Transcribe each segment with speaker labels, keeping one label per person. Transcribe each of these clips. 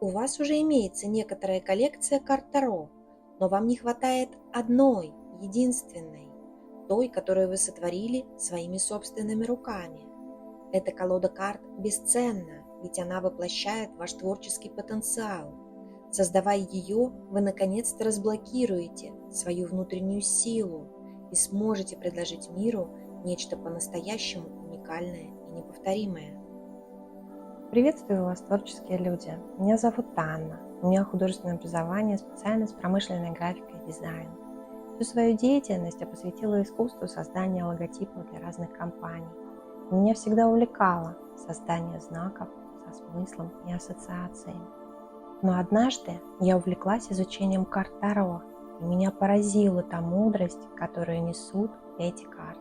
Speaker 1: У вас уже имеется некоторая коллекция карт Таро, но вам не хватает одной, единственной, той, которую вы сотворили своими собственными руками. Эта колода карт бесценна, ведь она воплощает ваш творческий потенциал. Создавая ее, вы наконец-то разблокируете свою внутреннюю силу и сможете предложить миру нечто по-настоящему уникальное и неповторимое.
Speaker 2: Приветствую вас, творческие люди. Меня зовут Анна. У меня художественное образование, специальность промышленная графика и дизайн. Всю свою деятельность я посвятила искусству создания логотипов для разных компаний. Меня всегда увлекало создание знаков со смыслом и ассоциациями. Но однажды я увлеклась изучением карт Таро, и меня поразила та мудрость, которую несут эти карты.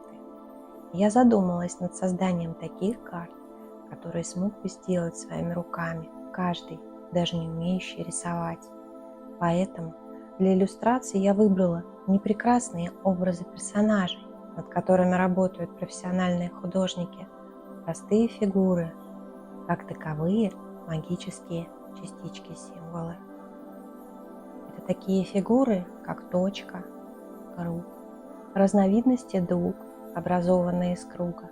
Speaker 2: Я задумалась над созданием таких карт, которые смог бы сделать своими руками каждый, даже не умеющий рисовать. Поэтому для иллюстрации я выбрала не прекрасные образы персонажей, над которыми работают профессиональные художники, а простые фигуры, как таковые магические частички-символы. Это такие фигуры, как точка, круг, разновидности дуг, образованные из круга,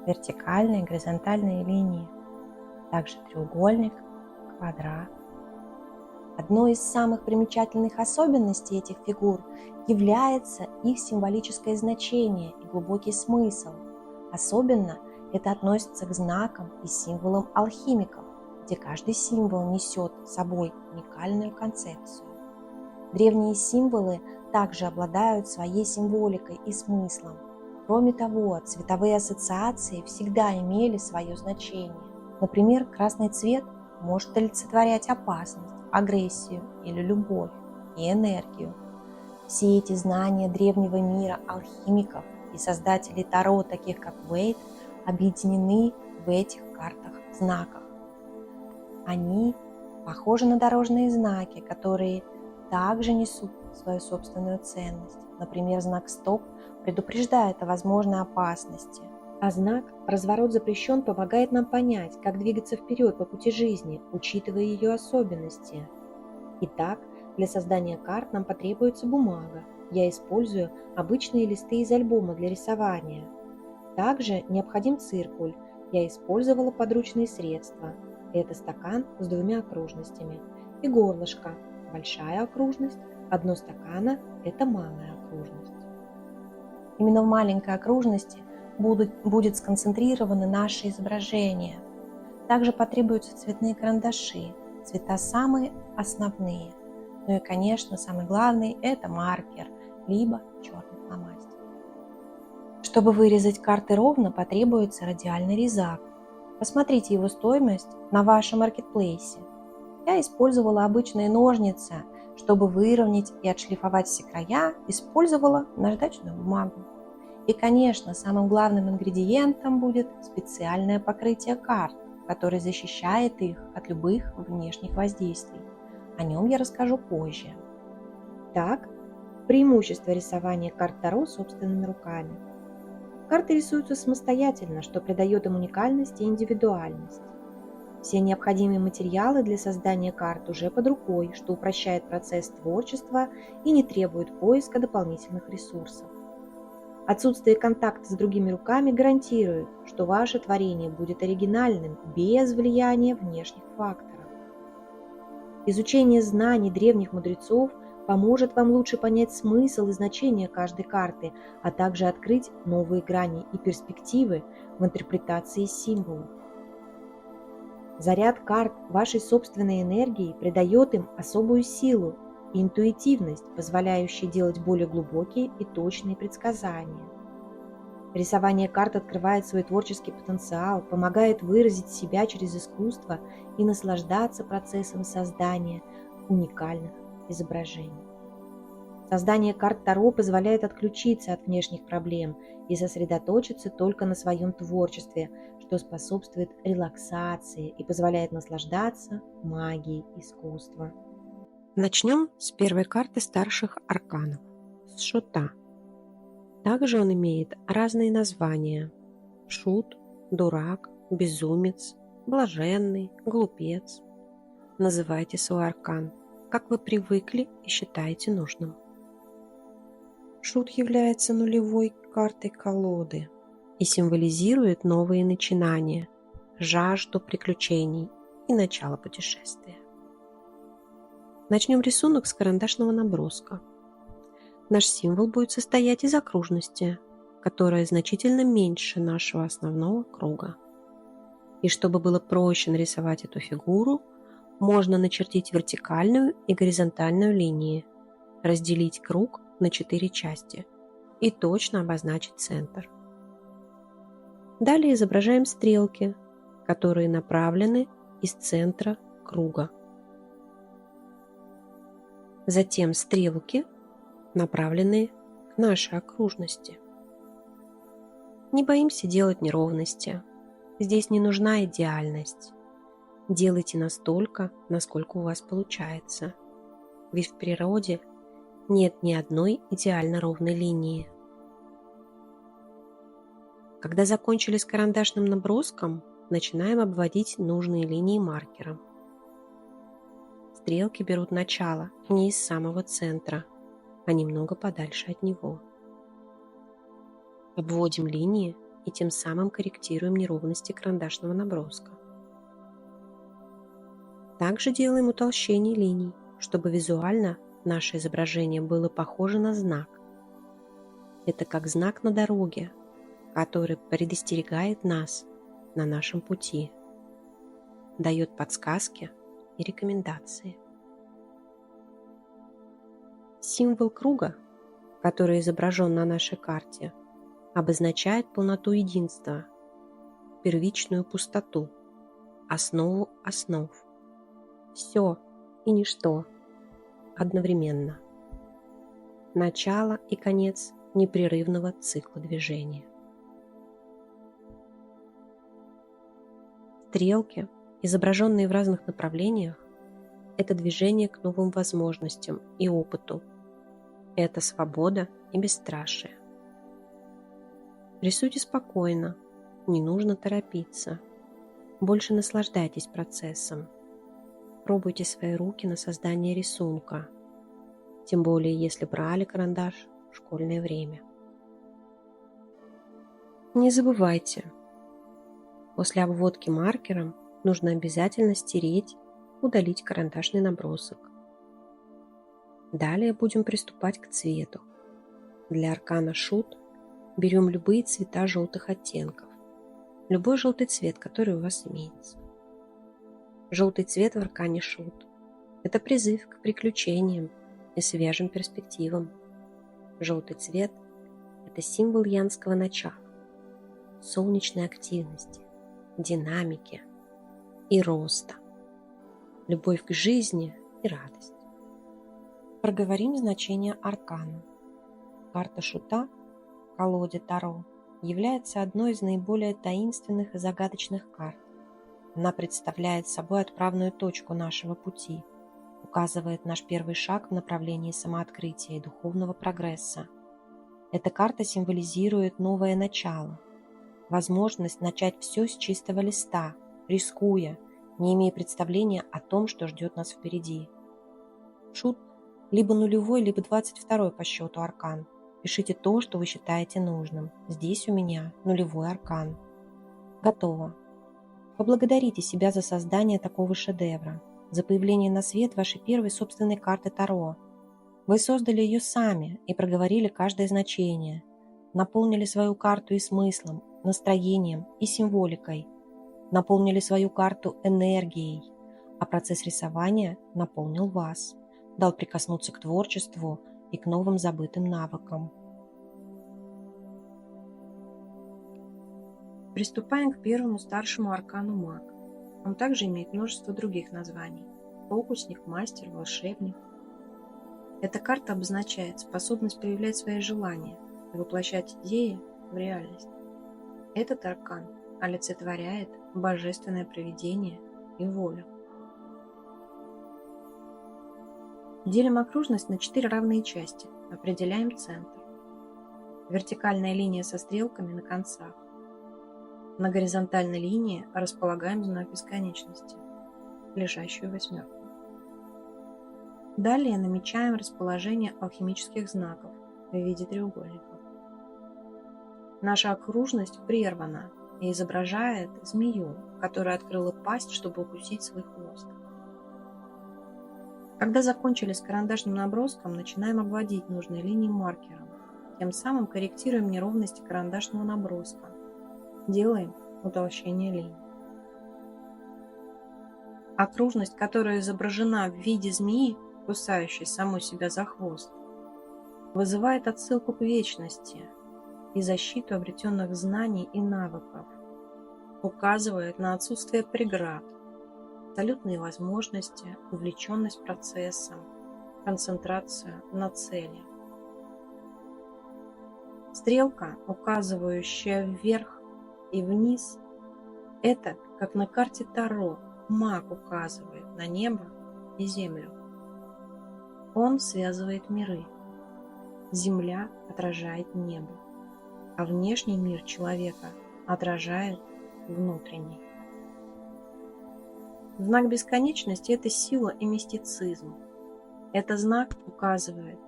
Speaker 2: вертикальные и горизонтальные линии, также треугольник, квадрат. Одной из самых примечательных особенностей этих фигур является их символическое значение и глубокий смысл. Особенно это относится к знакам и символам алхимиков, где каждый символ несет с собой уникальную концепцию. Древние символы также обладают своей символикой и смыслом. Кроме того, цветовые ассоциации всегда имели свое значение. Например, красный цвет может олицетворять опасность, агрессию или любовь и энергию. Все эти знания древнего мира алхимиков и создателей Таро, таких как Уэйт, объединены в этих картах-знаках. Они похожи на дорожные знаки, которые также несут свою собственную ценность. Например, знак «Стоп» предупреждает о возможной опасности, а знак «Разворот запрещен» помогает нам понять, как двигаться вперед по пути жизни, учитывая ее особенности. Итак, для создания карт нам потребуется бумага. Я использую обычные листы из альбома для рисования. Также необходим циркуль. Я использовала подручные средства. Это стакан с двумя окружностями и горлышко. Большая окружность, дно стакана – это малая окружность. Именно в маленькой окружности будет сконцентрированы наши изображения. Также потребуются цветные карандаши, цвета самые основные. Ну и, конечно, самый главный – это маркер, либо черный фломастер. Чтобы вырезать карты ровно, потребуется радиальный резак. Посмотрите его стоимость на вашем маркетплейсе. Я использовала обычные ножницы. Чтобы выровнять и отшлифовать все края, использовала наждачную бумагу. И, конечно, самым главным ингредиентом будет специальное покрытие карт, которое защищает их от любых внешних воздействий. О нем я расскажу позже. Так, преимущество рисования карт Таро собственными руками. Карты рисуются самостоятельно, что придает им уникальность и индивидуальность. Все необходимые материалы для создания карт уже под рукой, что упрощает процесс творчества и не требует поиска дополнительных ресурсов. Отсутствие контакта с другими руками гарантирует, что ваше творение будет оригинальным без влияния внешних факторов. Изучение знаний древних мудрецов поможет вам лучше понять смысл и значение каждой карты, а также открыть новые грани и перспективы в интерпретации символов. Заряд карт вашей собственной энергии придает им особую силу и интуитивность, позволяющие делать более глубокие и точные предсказания. Рисование карт открывает свой творческий потенциал, помогает выразить себя через искусство и наслаждаться процессом создания уникальных изображений. Создание карт Таро позволяет отключиться от внешних проблем и сосредоточиться только на своем творчестве, что способствует релаксации и позволяет наслаждаться магией искусства. Начнем с первой карты старших арканов – с Шута. Также он имеет разные названия – Шут, Дурак, Безумец, Блаженный, Глупец. Называйте свой аркан, как вы привыкли и считаете нужным. Шут является нулевой картой колоды и символизирует новые начинания, жажду приключений и начало путешествия. Начнем рисунок с карандашного наброска. Наш символ будет состоять из окружности, которая значительно меньше нашего основного круга. И чтобы было проще нарисовать эту фигуру, можно начертить вертикальную и горизонтальную линии, разделить круг на 4 части и точно обозначить центр. Далее изображаем стрелки, которые направлены из центра круга. Затем стрелки, направленные к нашей окружности. Не боимся делать неровности. Здесь не нужна идеальность. Делайте настолько, насколько у вас получается. Ведь в природе нет ни одной идеально ровной линии. Когда закончили с карандашным наброском, начинаем обводить нужные линии маркером. Стрелки берут начало не из самого центра, а немного подальше от него. Обводим линии и тем самым корректируем неровности карандашного наброска. Также делаем утолщение линий, чтобы визуально наше изображение было похоже на знак. Это как знак на дороге, который предостерегает нас на нашем пути, дает подсказки и рекомендации. Символ круга, который изображен на нашей карте, обозначает полноту единства, первичную пустоту, основу основ. Все и ничто одновременно. Начало и конец непрерывного цикла движения. Стрелки, изображенные в разных направлениях, это движение к новым возможностям и опыту. Это свобода и бесстрашие. Рисуйте спокойно, не нужно торопиться. Больше наслаждайтесь процессом. Пробуйте свои руки на создание рисунка, тем более если брали карандаш в школьное время. Не забывайте, после обводки маркером нужно обязательно стереть, удалить карандашный набросок. Далее будем приступать к цвету. Для аркана Шут берем любые цвета желтых оттенков, любой желтый цвет, который у вас имеется. Желтый цвет в аркане Шут – это призыв к приключениям и свежим перспективам. Желтый цвет – это символ янского начала, солнечной активности, динамики и роста, любовь к жизни и радость. Проговорим значение аркана. Карта Шута в колоде Таро является одной из наиболее таинственных и загадочных карт. Она представляет собой отправную точку нашего пути, указывает наш первый шаг в направлении самооткрытия и духовного прогресса. Эта карта символизирует новое начало, возможность начать все с чистого листа, рискуя, не имея представления о том, что ждет нас впереди. Шут либо нулевой, либо 22 по счету аркан. Пишите то, что вы считаете нужным. Здесь у меня нулевой аркан. Готово. Поблагодарите себя за создание такого шедевра, за появление на свет вашей первой собственной карты Таро. Вы создали ее сами и проговорили каждое значение, наполнили свою карту и смыслом, настроением и символикой, наполнили свою карту энергией, а процесс рисования наполнил вас, дал прикоснуться к творчеству и к новым забытым навыкам. Приступаем к первому старшему аркану Маг. Он также имеет множество других названий. Фокусник, мастер, волшебник. Эта карта обозначает способность проявлять свои желания и воплощать идеи в реальность. Этот аркан олицетворяет божественное провидение и волю. Делим окружность на 4 равные части, определяем центр. Вертикальная линия со стрелками на концах. На горизонтальной линии располагаем знак бесконечности. лежащую восьмерку. Далее намечаем расположение алхимических знаков в виде треугольников. Наша окружность прервана и изображает змею, которая открыла пасть, чтобы укусить свой хвост. Когда закончили с карандашным наброском, начинаем обводить нужные линии маркером, тем самым корректируем неровности карандашного наброска, делаем утолщение линий. Окружность, которая изображена в виде змеи, кусающей саму себя за хвост, вызывает отсылку к вечности и защиту обретенных знаний и навыков, указывает на отсутствие преград, абсолютные возможности, увлеченность процессом, концентрацию на цели. Стрелка, указывающая вверх и вниз, это, как на карте Таро, маг указывает на небо и землю. Он связывает миры. Земля отражает небо, а внешний мир человека отражает внутренний. Знак бесконечности – это сила и мистицизм. Этот знак указывает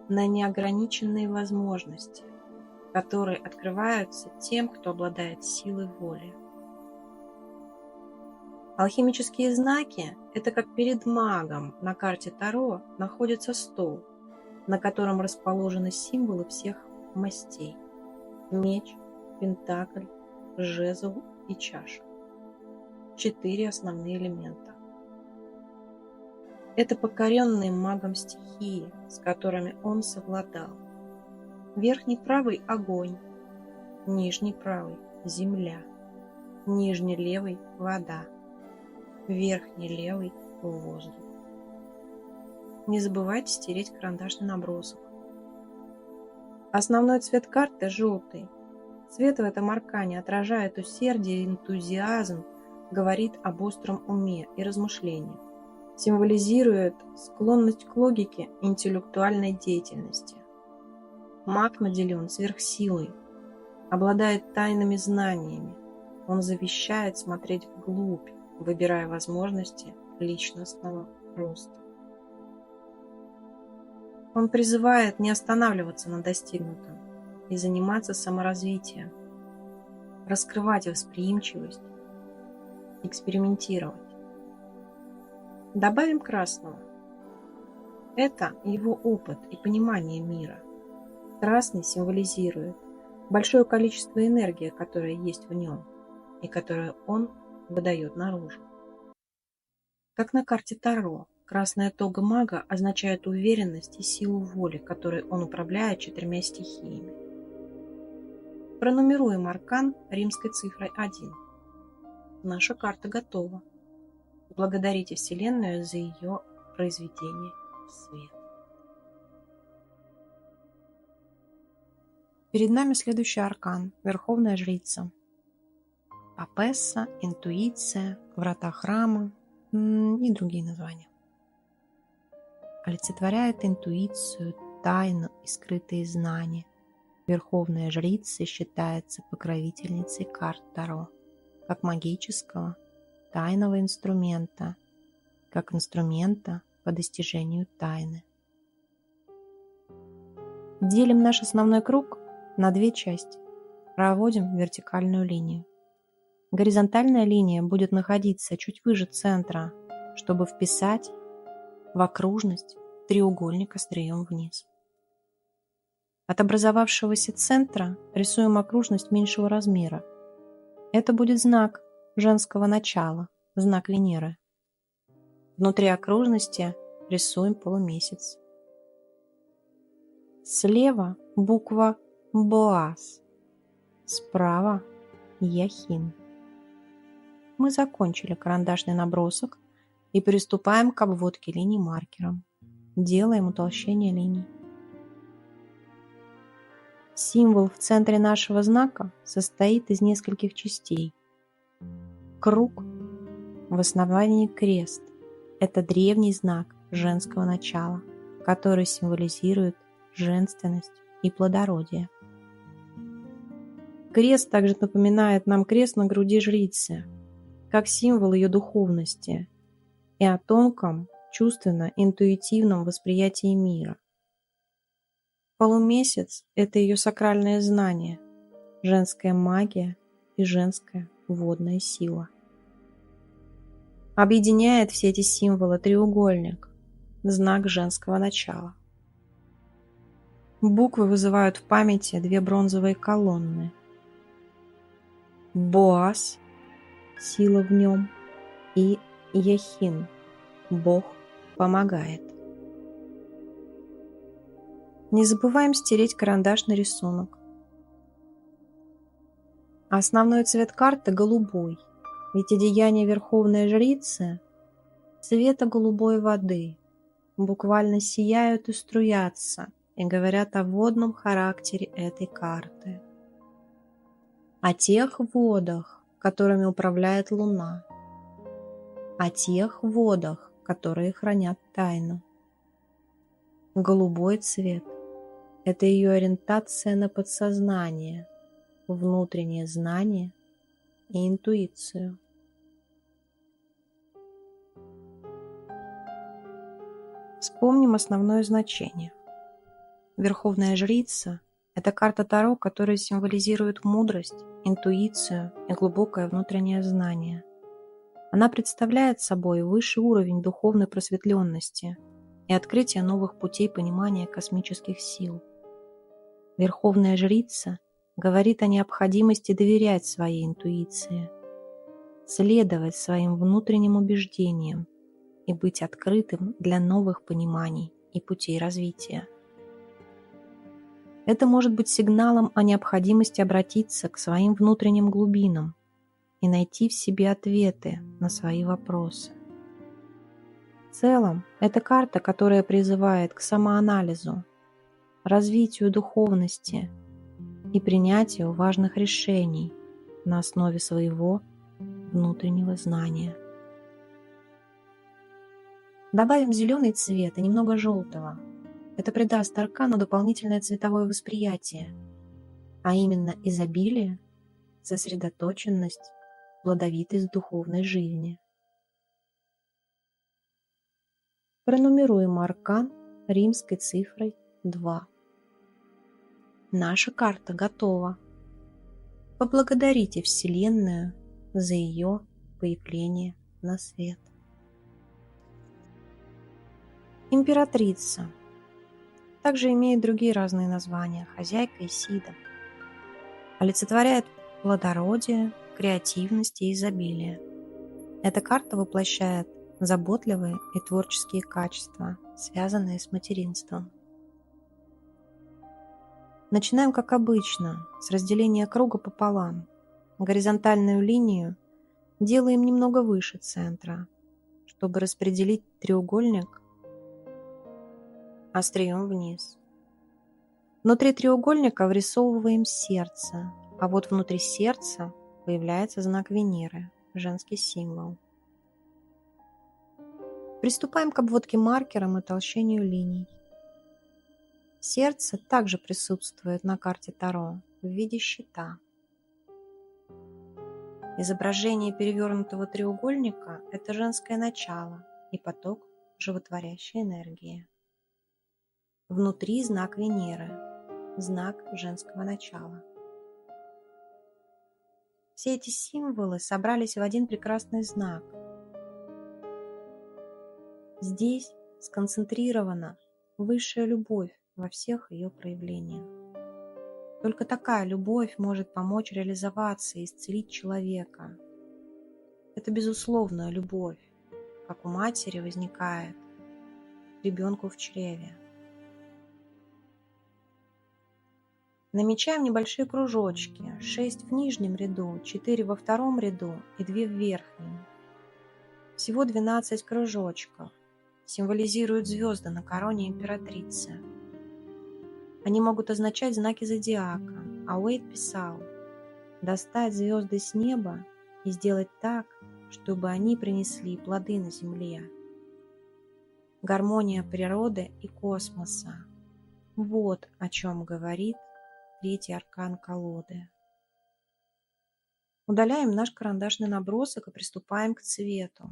Speaker 2: на неограниченные возможности, которые открываются тем, кто обладает силой воли. Алхимические знаки – это как перед магом на карте Таро находится стол, на котором расположены символы всех мастей – меч, пентакль, жезл и чаша. 4 основные элемента. Это покоренные магом стихии, с которыми он совладал. Верхний правый – огонь, нижний правый – земля, нижний левый – вода, верхний левый – воздух. Не забывайте стереть карандашный набросок. Основной цвет карты – желтый. Цвет в этом аркане отражает усердие и энтузиазм, говорит об остром уме и размышлении, символизирует склонность к логике и интеллектуальной деятельности. Маг наделен сверхсилой, обладает тайными знаниями. Он завещает смотреть вглубь, выбирая возможности личностного роста. Он призывает не останавливаться на достигнутом и заниматься саморазвитием, раскрывать восприимчивость, экспериментировать. Добавим красного. Это его опыт и понимание мира. Красный символизирует большое количество энергии, которая есть в нем и которую он выдает наружу. Как на карте Таро, красная тога мага означает уверенность и силу воли, которой он управляет 4 стихиями. Пронумеруем аркан римской цифрой 1. Наша карта готова. Благодарите Вселенную за ее произведение в свет. Перед нами следующий аркан – Верховная Жрица. Папесса, интуиция, врата храма и другие названия. Олицетворяет интуицию, тайну и скрытые знания. Верховная Жрица считается покровительницей карт Таро, как магического, тайного инструмента, как инструмента по достижению тайны. Делим наш основной круг на 2 части. Проводим вертикальную линию. Горизонтальная линия будет находиться чуть выше центра, чтобы вписать в окружность треугольник острием вниз. От образовавшегося центра рисуем окружность меньшего размера. Это будет знак женского начала, знак Венеры. Внутри окружности рисуем полумесяц. Слева буква Боаз, справа Яхин. Мы закончили карандашный набросок и приступаем к обводке линий маркером. Делаем утолщение линий. Символ в центре нашего знака состоит из нескольких частей. Круг, в основании крест. Это древний знак женского начала, который символизирует женственность и плодородие. Крест также напоминает нам крест на груди жрицы, как символ ее духовности, и о тонком, чувственно-интуитивном восприятии мира. Полумесяц – это ее сакральное знание, женская магия и женская водная сила. Объединяет все эти символы треугольник, знак женского начала. Буквы вызывают в памяти две бронзовые колонны. Боас – сила в нем, и Яхин – Бог помогает. Не забываем стереть карандашный рисунок. Основной цвет карты – голубой, ведь одеяние Верховной Жрицы цвета голубой воды буквально сияют и струятся и говорят о водном характере этой карты, о тех водах, которыми управляет Луна, о тех водах, которые хранят тайну. Голубой цвет – это ее ориентация на подсознание, внутреннее знание и интуицию. Вспомним основное значение. Верховная Жрица – это карта Таро, которая символизирует мудрость, интуицию и глубокое внутреннее знание. Она представляет собой высший уровень духовной просветленности и открытие новых путей понимания космических сил. Верховная Жрица говорит о необходимости доверять своей интуиции, следовать своим внутренним убеждениям и быть открытым для новых пониманий и путей развития. Это может быть сигналом о необходимости обратиться к своим внутренним глубинам и найти в себе ответы на свои вопросы. В целом, это карта, которая призывает к самоанализу, развитию духовности и принятию важных решений на основе своего внутреннего знания. Добавим зеленый цвет и немного желтого. Это придаст аркану дополнительное цветовое восприятие, а именно изобилие, сосредоточенность, плодовитость духовной жизни. Пронумеруем аркан римской цифрой 2. Наша карта готова. Поблагодарите Вселенную за ее появление на свет. Императрица. Также имеет другие разные названия – хозяйка Исида. Олицетворяет плодородие, креативность и изобилие. Эта карта воплощает заботливые и творческие качества, связанные с материнством. Начинаем, как обычно, с разделения круга пополам. Горизонтальную линию делаем немного выше центра, чтобы распределить треугольник острием вниз. Внутри треугольника вырисовываем сердце, а вот внутри сердца появляется знак Венеры, женский символ. Приступаем к обводке маркером и утолщению линий. Сердце также присутствует на карте Таро в виде щита. Изображение перевернутого треугольника – это женское начало и поток животворящей энергии. Внутри знак Венеры, знак женского начала. Все эти символы собрались в один прекрасный знак. Здесь сконцентрирована высшая любовь во всех ее проявлениях. Только такая любовь может помочь реализоваться и исцелить человека. Это безусловная любовь, как у матери возникает ребенку в чреве. Намечаем небольшие кружочки, 6 в нижнем ряду, 4 во втором ряду и 2 в верхнем. Всего 12 кружочков. Символизируют звезды на короне императрицы. Они могут означать знаки зодиака, а Уэйд писал: достать звезды с неба и сделать так, чтобы они принесли плоды на земле. Гармония природы и космоса. Вот о чем говорит третий аркан колоды. Удаляем наш карандашный набросок и приступаем к цвету.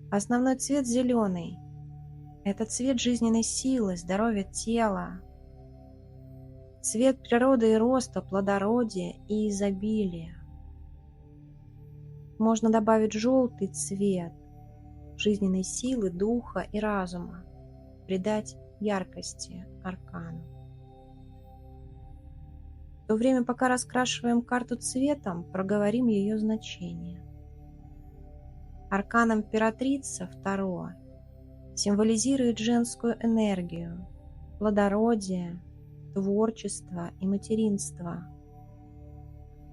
Speaker 2: Основной цвет зеленый. Это цвет жизненной силы, здоровья тела, цвет природы и роста, плодородия и изобилия. Можно добавить желтый цвет жизненной силы, духа и разума, придать яркости аркану. В то время, пока раскрашиваем карту цветом, проговорим ее значение. Аркан императрица Таро символизирует женскую энергию, плодородие, творчество и материнство.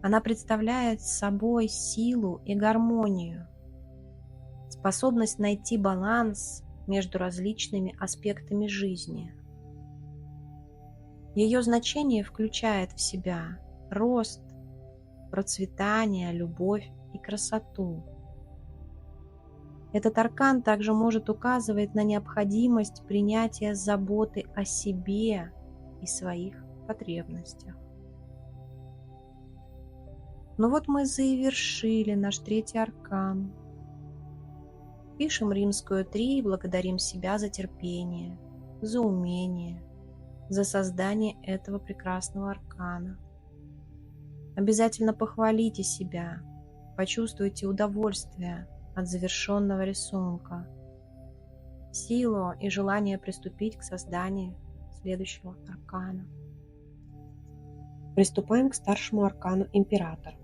Speaker 2: Она представляет собой силу и гармонию, способность найти баланс между различными аспектами жизни. Ее значение включает в себя рост, процветание, любовь и красоту. Этот аркан также может указывать на необходимость принятия заботы о себе и своих потребностях. Ну вот мы завершили наш третий аркан. Пишем римскую 3 и благодарим себя за терпение, за умение, за создание этого прекрасного аркана. Обязательно похвалите себя, почувствуйте удовольствие от завершенного рисунка, силу и желание приступить к созданию следующего аркана. Приступаем к старшему аркану император,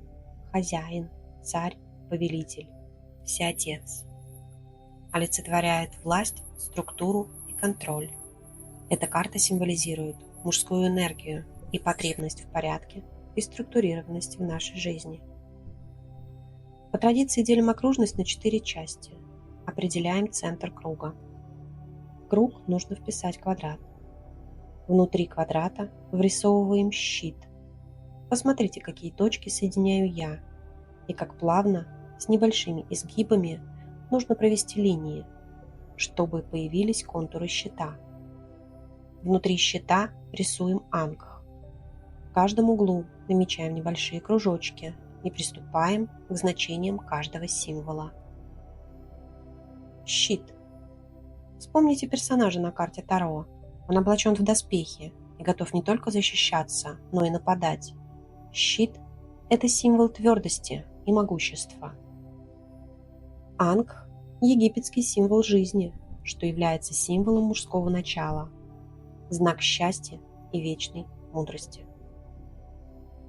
Speaker 2: хозяин, царь, повелитель, всеотец. Олицетворяет власть, структуру и контроль. Эта карта символизирует мужскую энергию и потребность в порядке и структурированности в нашей жизни. По традиции делим окружность на 4 части. Определяем центр круга. В круг нужно вписать квадрат. Внутри квадрата вырисовываем щит. Посмотрите, какие точки соединяю я, и как плавно, с небольшими изгибами, нужно провести линии, чтобы появились контуры щита. Внутри щита рисуем ангх. В каждом углу намечаем небольшие кружочки и приступаем к значениям каждого символа. Щит. Вспомните персонажа на карте Таро. Он облачен в доспехи и готов не только защищаться, но и нападать. Щит – это символ твердости и могущества. Ангх – египетский символ жизни, что является символом мужского начала, знак счастья и вечной мудрости.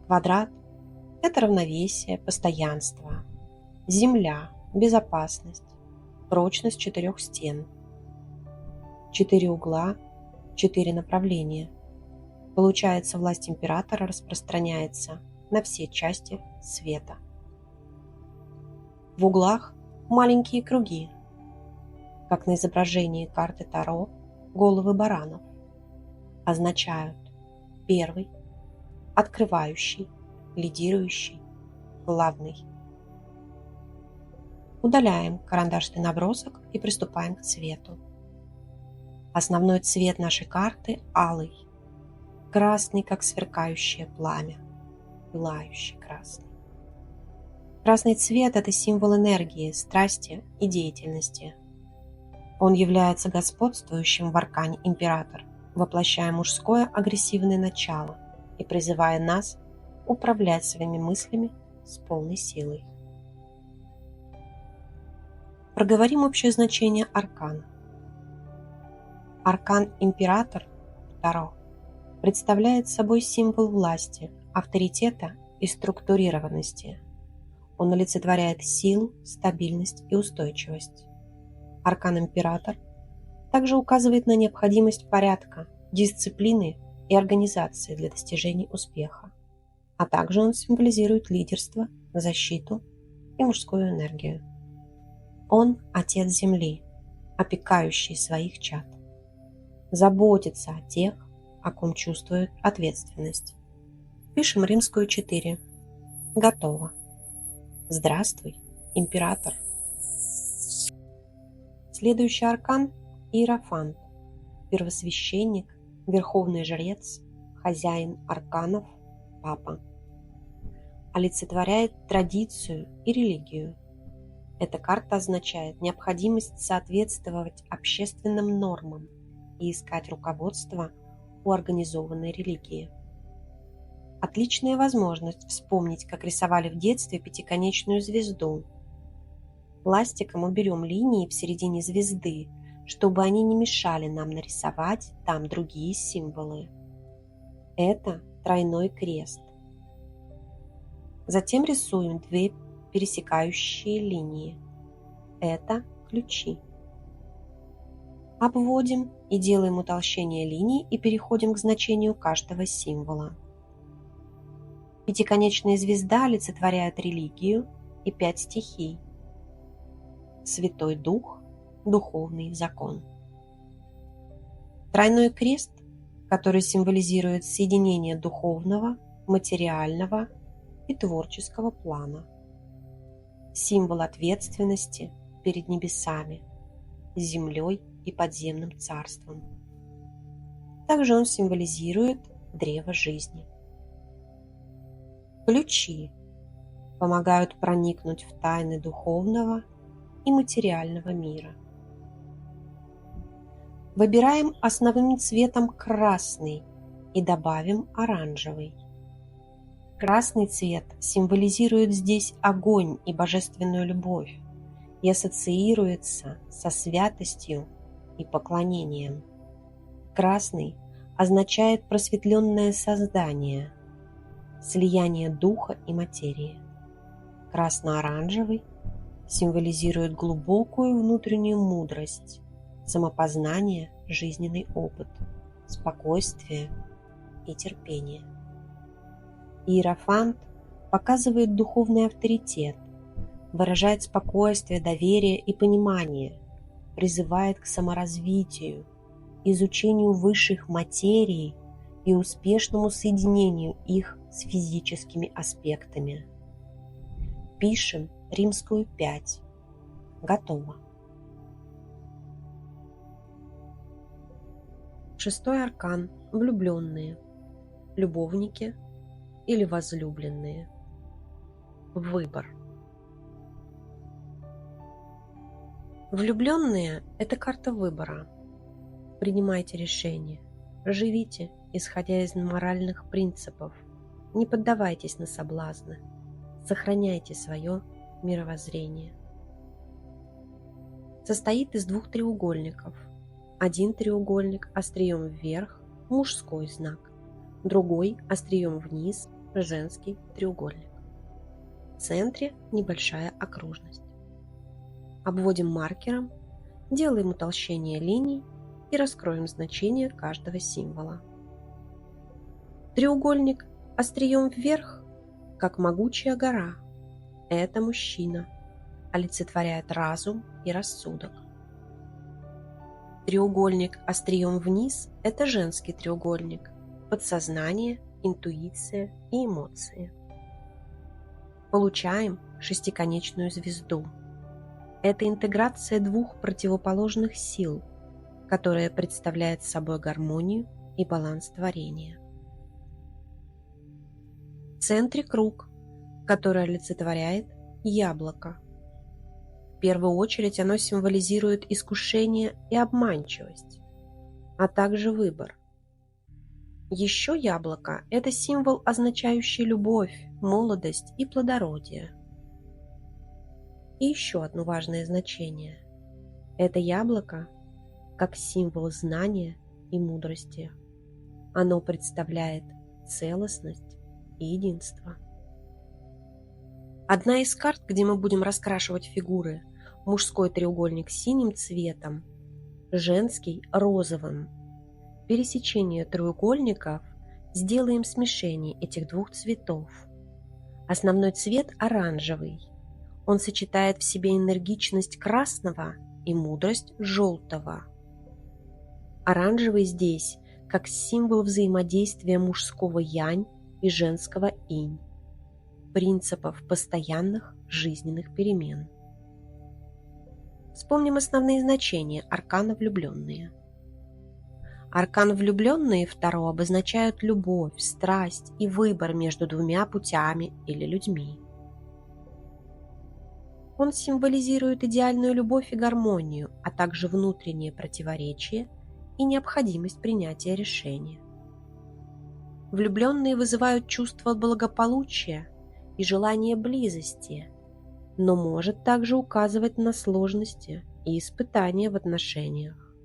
Speaker 2: Квадрат – это равновесие, постоянство, земля, безопасность, прочность 4 стен, 4 угла, 4 направления. Получается, власть императора распространяется на все части света. В углах маленькие круги, как на изображении карты Таро, головы баранов, означают первый, открывающий, лидирующий, главный. Удаляем карандашный набросок и приступаем к цвету. Основной цвет нашей карты – алый, красный, как сверкающее пламя, пылающий красный. Красный цвет – это символ энергии, страсти и деятельности. Он является господствующим в аркане император, воплощая мужское агрессивное начало и призывая нас управлять своими мыслями с полной силой. Проговорим общее значение аркана. Аркан император Таро представляет собой символ власти, авторитета и структурированности. Он олицетворяет силу, стабильность и устойчивость. Аркан император также указывает на необходимость порядка, дисциплины и организации для достижения успеха, а также он символизирует лидерство, защиту и мужскую энергию. Он – отец земли, опекающий своих чад, заботится о тех, о ком чувствует ответственность. Пишем римскую 4. Готово. Здравствуй, император. Следующий аркан – Иерофант, первосвященник, верховный жрец, хозяин арканов, папа. Олицетворяет традицию и религию. Эта карта означает необходимость соответствовать общественным нормам и искать руководство у организованной религии. Отличная возможность вспомнить, как рисовали в детстве пятиконечную звезду. Пластиком уберем линии в середине звезды, чтобы они не мешали нам нарисовать там другие символы. Это тройной крест. Затем рисуем две пересекающие линии. Это ключи. Обводим и делаем утолщение линий и переходим к значению каждого символа. Пятиконечная звезда олицетворяет религию и 5 стихий. Святой Дух, духовный закон. Тройной крест, который символизирует соединение духовного, материального и творческого плана. Символ ответственности перед небесами, землей и подземным царством. Также он символизирует древо жизни. Ключи помогают проникнуть в тайны духовного и материального мира. Выбираем основным цветом красный и добавим оранжевый. Красный цвет символизирует здесь огонь и божественную любовь и ассоциируется со святостью и поклонением. Красный означает просветленное создание, слияние духа и материи. Красно-оранжевый символизирует глубокую внутреннюю мудрость, самопознание, жизненный опыт, спокойствие и терпение. Иерофант показывает духовный авторитет, выражает спокойствие, доверие и понимание, призывает к саморазвитию, изучению высших материй и успешному соединению их с физическими аспектами. Пишем римскую 5. Готово. Шестой аркан – влюбленные, любовники или возлюбленные. Выбор. Влюбленные – это карта выбора. Принимайте решение, живите, исходя из моральных принципов, не поддавайтесь на соблазны, сохраняйте свое мировоззрение. Состоит из 2 треугольников. Один треугольник острием вверх – мужской знак, другой острием вниз – женский треугольник. В центре небольшая окружность. Обводим маркером, делаем утолщение линий и раскроем значение каждого символа. Треугольник острием вверх, как могучая гора. Это мужчина, олицетворяет разум и рассудок. Треугольник острием вниз – это женский треугольник, подсознание, интуиция и эмоции. Получаем шестиконечную звезду. Это интеграция 2 противоположных сил, которая представляет собой гармонию и баланс творения. В центре круг, который олицетворяет яблоко. В первую очередь оно символизирует искушение и обманчивость, а также выбор. Еще яблоко – это символ, означающий любовь, молодость и плодородие. И еще одно важное значение – это яблоко как символ знания и мудрости. Оно представляет целостность и единство. Одна из карт, где мы будем раскрашивать фигуры – мужской треугольник синим цветом, женский – розовым. Пересечение треугольников сделаем смешение этих 2 цветов. Основной цвет – оранжевый. Он сочетает в себе энергичность красного и мудрость желтого. Оранжевый здесь как символ взаимодействия мужского янь и женского инь, принципов постоянных жизненных перемен. Вспомним основные значения аркана влюбленные. Аркан влюбленные второго обозначают любовь, страсть и выбор между 2 путями или людьми. Он символизирует идеальную любовь и гармонию, а также внутреннее противоречие и необходимость принятия решения. Влюбленные вызывают чувство благополучия и желание близости, но может также указывать на сложности и испытания в отношениях.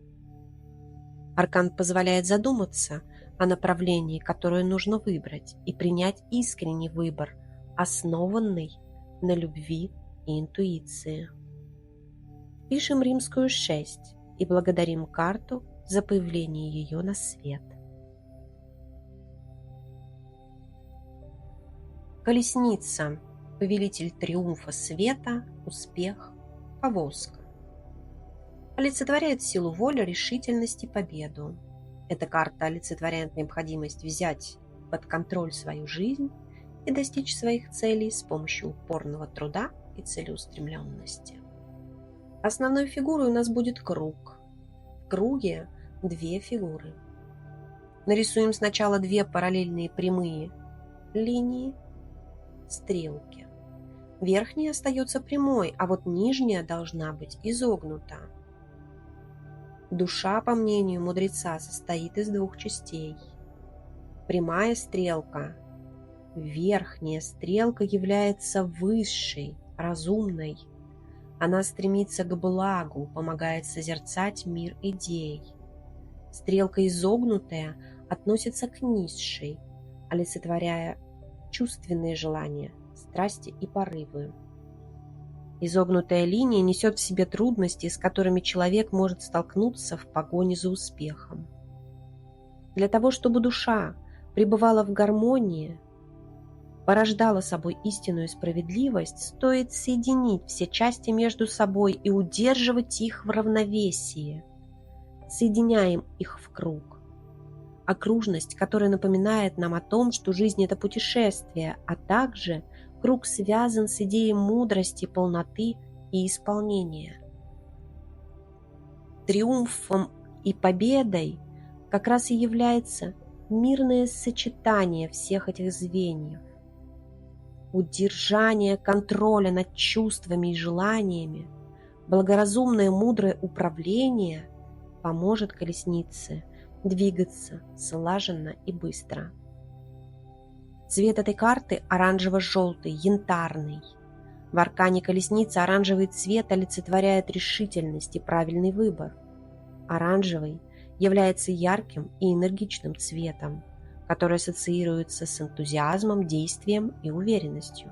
Speaker 2: Аркан позволяет задуматься о направлении, которое нужно выбрать, и принять искренний выбор, основанный на любви и интуиции. Пишем римскую 6 и благодарим карту за появление ее на свет. Колесница, повелитель триумфа света, успех, повозка. Олицетворяет силу воли, решительность и победу. Эта карта олицетворяет необходимость взять под контроль свою жизнь и достичь своих целей с помощью упорного труда и целеустремленности. Основной фигурой у нас будет круг. В круге две фигуры. Нарисуем сначала две параллельные прямые линии, стрелки. Верхняя остается прямой, а вот нижняя должна быть изогнута. Душа, по мнению мудреца, состоит из двух частей. Прямая стрелка, верхняя стрелка является высшей, разумной. Она стремится к благу, помогает созерцать мир идей. Стрелка изогнутая относится к низшей, олицетворяя чувственные желания, страсти и порывы. Изогнутая линия несет в себе трудности, с которыми человек может столкнуться в погоне за успехом. Для того, чтобы душа пребывала в гармонии, порождала собой истинную справедливость, стоит соединить все части между собой и удерживать их в равновесии. Соединяем их в круг. Окружность, которая напоминает нам о том, что жизнь – это путешествие, а также круг связан с идеей мудрости, полноты и исполнения. Триумфом и победой как раз и является мирное сочетание всех этих звеньев. Удержание контроля над чувствами и желаниями, благоразумное мудрое управление поможет колеснице двигаться слаженно и быстро. Цвет этой карты оранжево-желтый, янтарный. В аркане колесницы оранжевый цвет олицетворяет решительность и правильный выбор. Оранжевый является ярким и энергичным цветом, который ассоциируется с энтузиазмом, действием и уверенностью.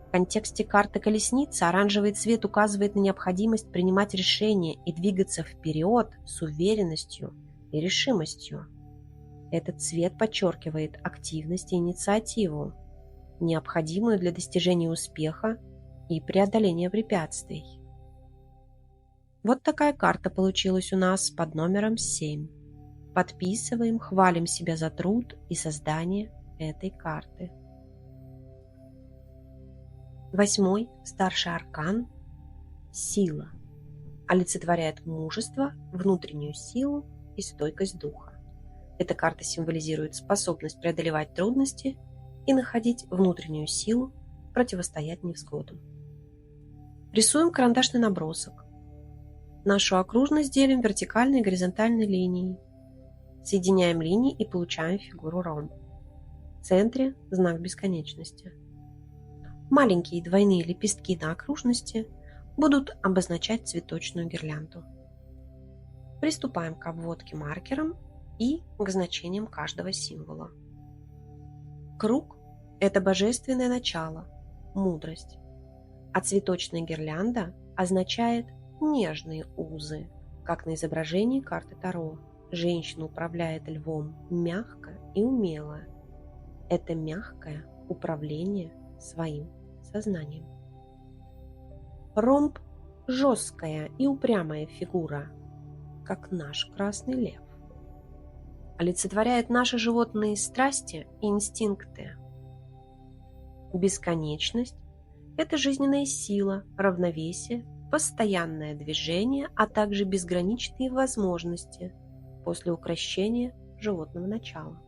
Speaker 2: В контексте карты колесницы оранжевый цвет указывает на необходимость принимать решения и двигаться вперед с уверенностью и решимостью. Этот цвет подчеркивает активность и инициативу, необходимую для достижения успеха и преодоления препятствий. Вот такая карта получилась у нас под номером 7. Подписываем, хвалим себя за труд и создание этой карты. 8. Старший аркан – сила. Олицетворяет мужество, внутреннюю силу и стойкость духа. Эта карта символизирует способность преодолевать трудности и находить внутреннюю силу, противостоять невзгодам. Рисуем карандашный набросок. Нашу окружность делим вертикальной и горизонтальной линией. Соединяем линии и получаем фигуру ромб. В центре – знак бесконечности. Маленькие двойные лепестки на окружности будут обозначать цветочную гирлянду. Приступаем к обводке маркером и к значениям каждого символа. Круг – это божественное начало, мудрость, а цветочная гирлянда означает нежные узы, как на изображении карты Таро. Женщина управляет львом мягко и умело. Это мягкое управление своим сознанием. Ромб – жесткая и упрямая фигура, как наш красный лев. Олицетворяет наши животные страсти и инстинкты. Бесконечность – это жизненная сила, равновесие, постоянное движение, а также безграничные возможности после укрощения животного начала.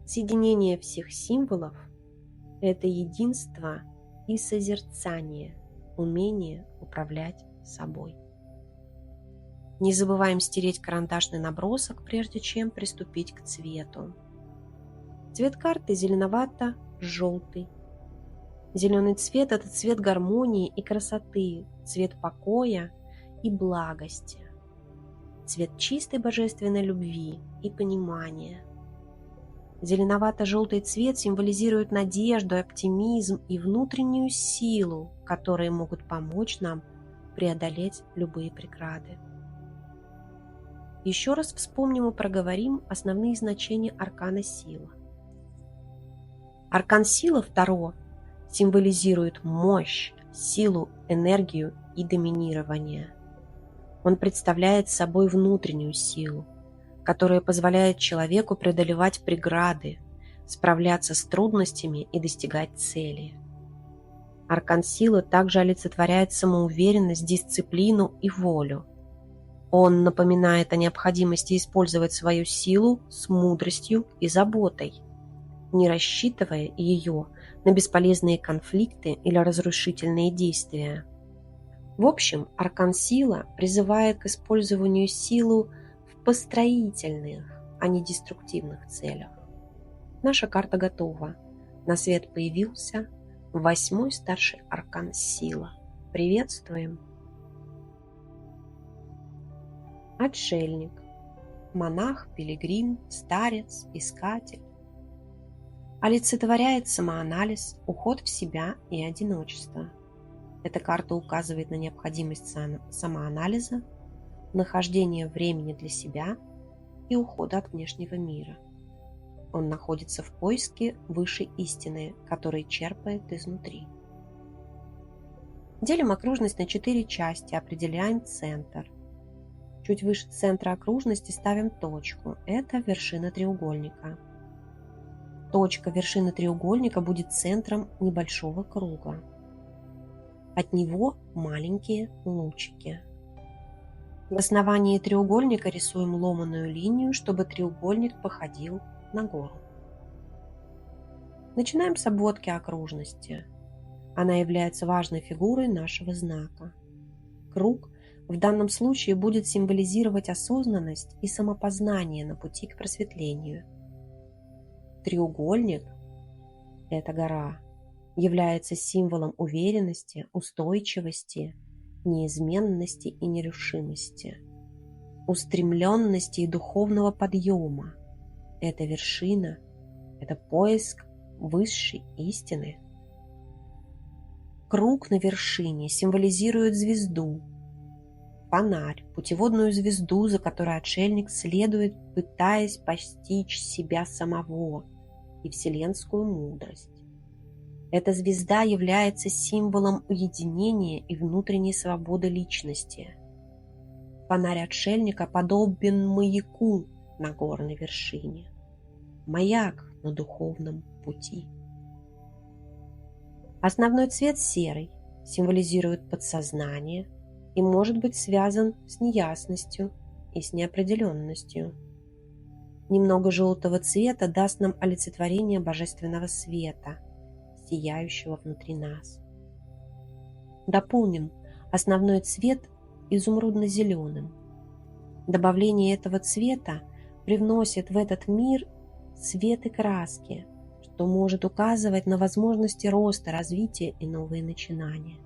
Speaker 2: Соединение всех символов – это единство и созерцание, умение управлять собой. Не забываем стереть карандашный набросок, прежде чем приступить к цвету. Цвет карты зеленовато-желтый. Зеленый цвет – это цвет гармонии и красоты, цвет покоя и благости, цвет чистой божественной любви и понимания. Зеленовато-желтый цвет символизирует надежду, оптимизм и внутреннюю силу, которые могут помочь нам преодолеть любые преграды. Еще раз вспомним и проговорим основные значения аркана сила. Аркан сила Таро символизирует мощь, силу, энергию и доминирование. Он представляет собой внутреннюю силу, которая позволяет человеку преодолевать преграды, справляться с трудностями и достигать цели. Аркан силы также олицетворяет самоуверенность, дисциплину и волю. Он напоминает о необходимости использовать свою силу с мудростью и заботой, не рассчитывая ее на бесполезные конфликты или разрушительные действия. В общем, аркан сила призывает к использованию силы в построительных, а не деструктивных целях. Наша карта готова. На свет появился 8-й старший аркан сила. Приветствуем! Отшельник, монах, пилигрим, старец, искатель. Олицетворяет самоанализ, уход в себя и одиночество. Эта карта указывает на необходимость самоанализа, нахождения времени для себя и ухода от внешнего мира. Он находится в поиске высшей истины, которую черпает изнутри. Делим окружность на 4 части, определяем центр. Чуть выше центра окружности ставим точку. Это вершина треугольника. Точка вершины треугольника будет центром небольшого круга. От него маленькие лучики. В основании треугольника рисуем ломаную линию, чтобы треугольник походил на гору. Начинаем с обводки окружности. Она является важной фигурой нашего знака. Круг в данном случае будет символизировать осознанность и самопознание на пути к просветлению. Треугольник – это гора, является символом уверенности, устойчивости, неизменности и нерушимости, устремленности и духовного подъема. Это вершина, это поиск высшей истины. Круг на вершине символизирует звезду, фонарь, путеводную звезду, за которой отшельник следует, пытаясь постичь себя самого и вселенскую мудрость. Эта звезда является символом уединения и внутренней свободы личности. Фонарь отшельника подобен маяку на горной вершине, маяк на духовном пути. Основной цвет серый символизирует подсознание и может быть связан с неясностью и с неопределенностью. Немного желтого цвета даст нам олицетворение божественного света, сияющего внутри нас. Дополним основной цвет изумрудно-зеленым. Добавление этого цвета привносит в этот мир цвет и краски, что может указывать на возможности роста, развития и новые начинания.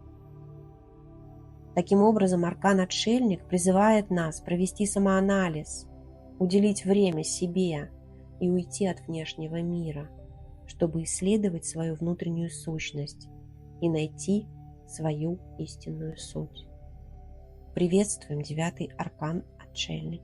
Speaker 2: Таким образом, аркан Отшельник призывает нас провести самоанализ, уделить время себе и уйти от внешнего мира, чтобы исследовать свою внутреннюю сущность и найти свою истинную суть. Приветствуем 9-й аркан Отшельник.